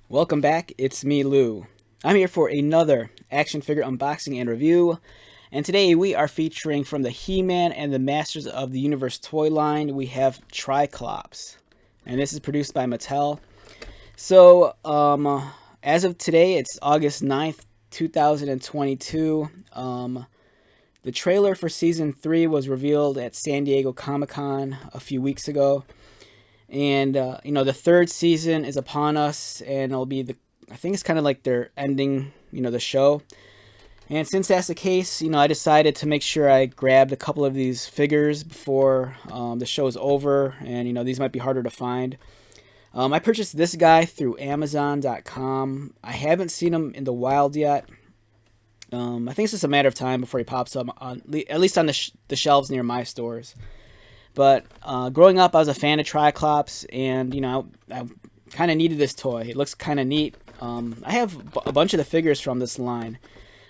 Welcome back, it's me, Lou. I'm here for another action figure unboxing and review, and today we are featuring from the He-Man and the Masters of the Universe toy line, we have Tri-Klops, and this is produced by Mattel. So, as of today, it's August 9th, 2022. The trailer for Season 3 was revealed at San Diego Comic-Con a few weeks ago. And the third season is upon us, and it'll be I think it's kind of like they're ending, the show. And since that's the case, I decided to make sure I grabbed a couple of these figures before the show is over, and these might be harder to find. I purchased this guy through Amazon.com. I haven't seen him in the wild yet. I think it's just a matter of time before he pops up at least on the shelves near my stores. But growing up, I was a fan of Tri-Klops, and I kind of needed this toy. It looks kind of neat. I have a bunch of the figures from this line,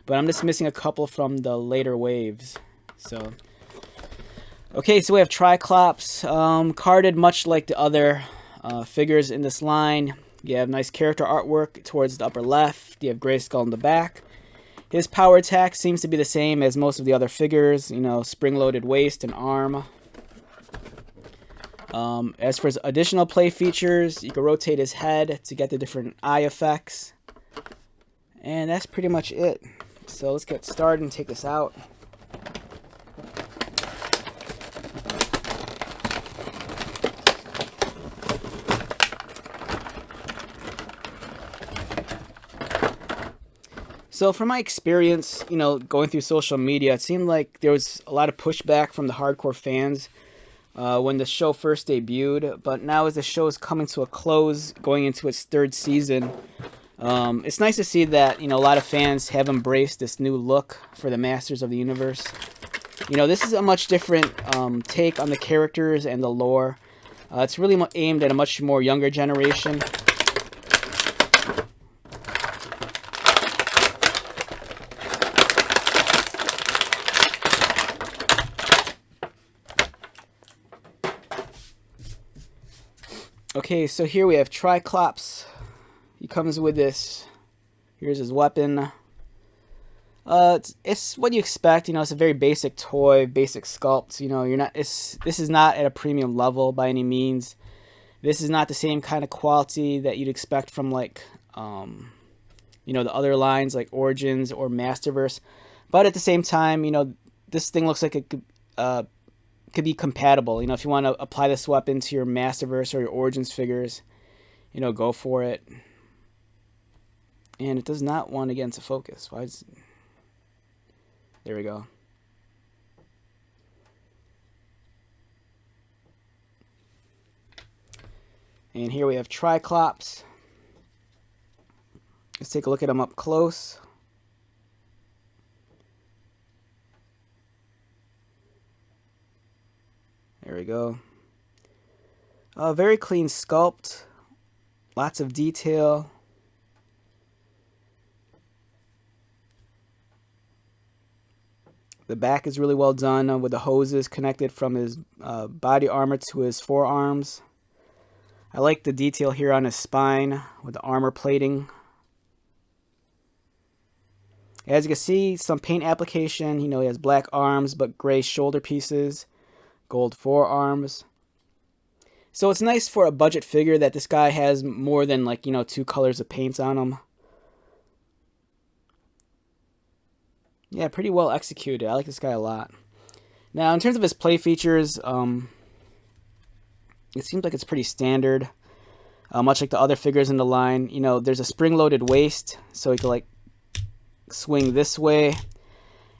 but I'm just missing a couple from the later waves. So, okay, so we have Tri-Klops, carded much like the other figures in this line. You have nice character artwork towards the upper left. You have Grayskull in the back. His power attack seems to be the same as most of the other figures. Spring-loaded waist and arm. As for his additional play features, you can rotate his head to get the different eye effects. And that's pretty much it. So let's get started and take this out. So from my experience, going through social media, it seemed like there was a lot of pushback from the hardcore fans when the show first debuted, but now as the show is coming to a close, going into its third season, it's nice to see that a lot of fans have embraced this new look for the Masters of the Universe. This is a much different take on the characters and the lore. It's really aimed at a much more younger generation. Okay, so here we have Triclops. He comes with this. Here's his weapon. It's what you expect. It's a very basic toy, basic sculpt. This is not at a premium level by any means. This is not the same kind of quality that you'd expect from the other lines like Origins or Masterverse. But at the same time, this thing looks like it could be compatible. If you want to apply this weapon to your Masterverse or your Origins figures, go for it. And it does not want to get into focus. There we go. And here we have Triclops. Let's take a look at him up close. There we go. Very clean sculpt. Lots of detail. The back is really well done with the hoses connected from his body armor to his forearms. I like the detail here on his spine with the armor plating. As you can see, some paint application. He has black arms but gray shoulder pieces. Gold forearms. So it's nice for a budget figure that this guy has more than two colors of paint on him. Yeah, pretty well executed. I like this guy a lot. Now, in terms of his play features, it seems like it's pretty standard. Much like the other figures in the line, there's a spring-loaded waist, so he can swing this way.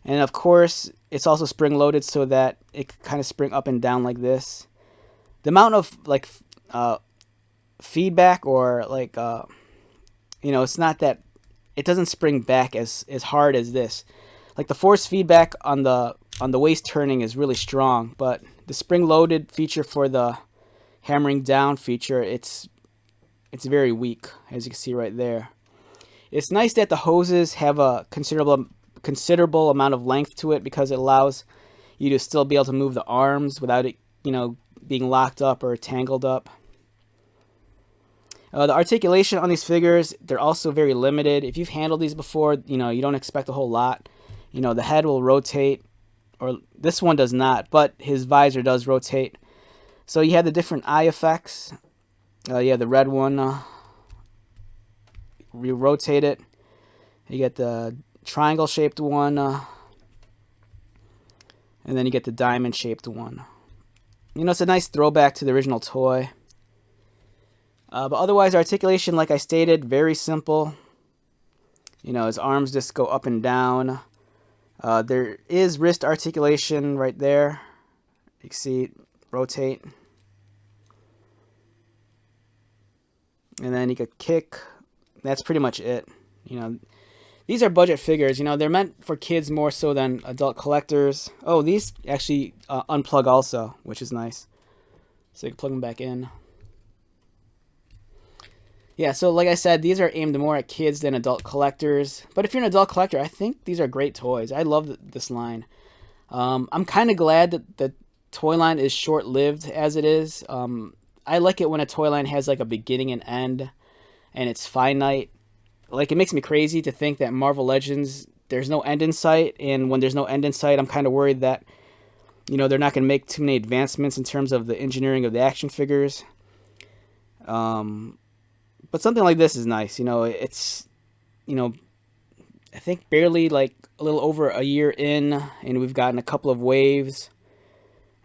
And of course, it's also spring-loaded so that it can kind of spring up and down like this. The amount of feedback or it's not that it doesn't spring back as hard as this. The force feedback on the waist turning is really strong, but the spring-loaded feature for the hammering down feature, it's very weak, as you can see right there. It's nice that the hoses have a considerable amount of length to it because it allows you to still be able to move the arms without it, being locked up or tangled up. The articulation on these figures, they're also very limited. If you've handled these before, you don't expect a whole lot. The head will rotate, or this one does not, but his visor does rotate. So you have the different eye effects. Yeah, the red one, you rotate it. You get the triangle shaped one, and then you get the diamond shaped one. It's a nice throwback to the original toy. But otherwise, articulation, like I stated, very simple. His arms just go up and down. There is wrist articulation right there. You can see rotate. And then you could kick. That's pretty much it. These are budget figures. They're meant for kids more so than adult collectors. Oh, these actually unplug also, which is nice. So you can plug them back in. Yeah, so like I said, these are aimed more at kids than adult collectors. But if you're an adult collector, I think these are great toys. I love this line. I'm kind of glad that the toy line is short-lived as it is. I like it when a toy line has like a beginning and end, and it's finite. Like, it makes me crazy to think that Marvel Legends, there's no end in sight, and when there's no end in sight, I'm kind of worried that, they're not going to make too many advancements in terms of the engineering of the action figures. But something like this is nice. It's, I think barely like a little over a year in, and we've gotten a couple of waves,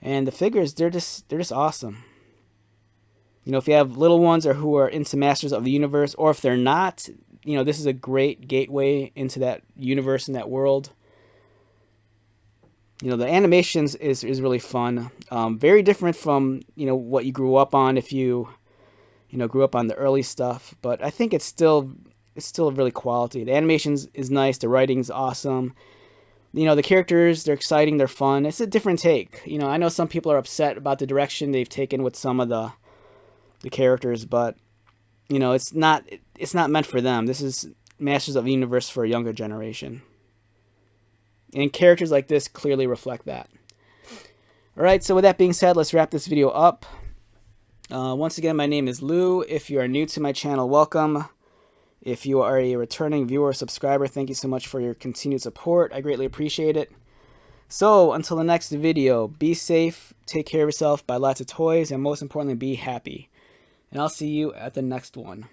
and the figures, they're just awesome. If you have little ones or who are into Masters of the Universe, or if they're not, this is a great gateway into that universe and that world. The animations is really fun. Very different from, what you grew up on if you, grew up on the early stuff. But I think it's still really quality. The animations is nice. The writing's awesome. The characters, they're exciting. They're fun. It's a different take. I know some people are upset about the direction they've taken with some of the characters, but it's not meant for them. This is Masters of the Universe for a younger generation, and characters like this clearly reflect that. Alright, so with that being said, let's wrap this video up. Once again, my name is Lou. If you are new to my channel, welcome. If you are a returning viewer or subscriber, thank you so much for your continued support. I greatly appreciate it. So until the next video, be safe, take care of yourself, buy lots of toys, and most importantly, be happy. And I'll see you at the next one.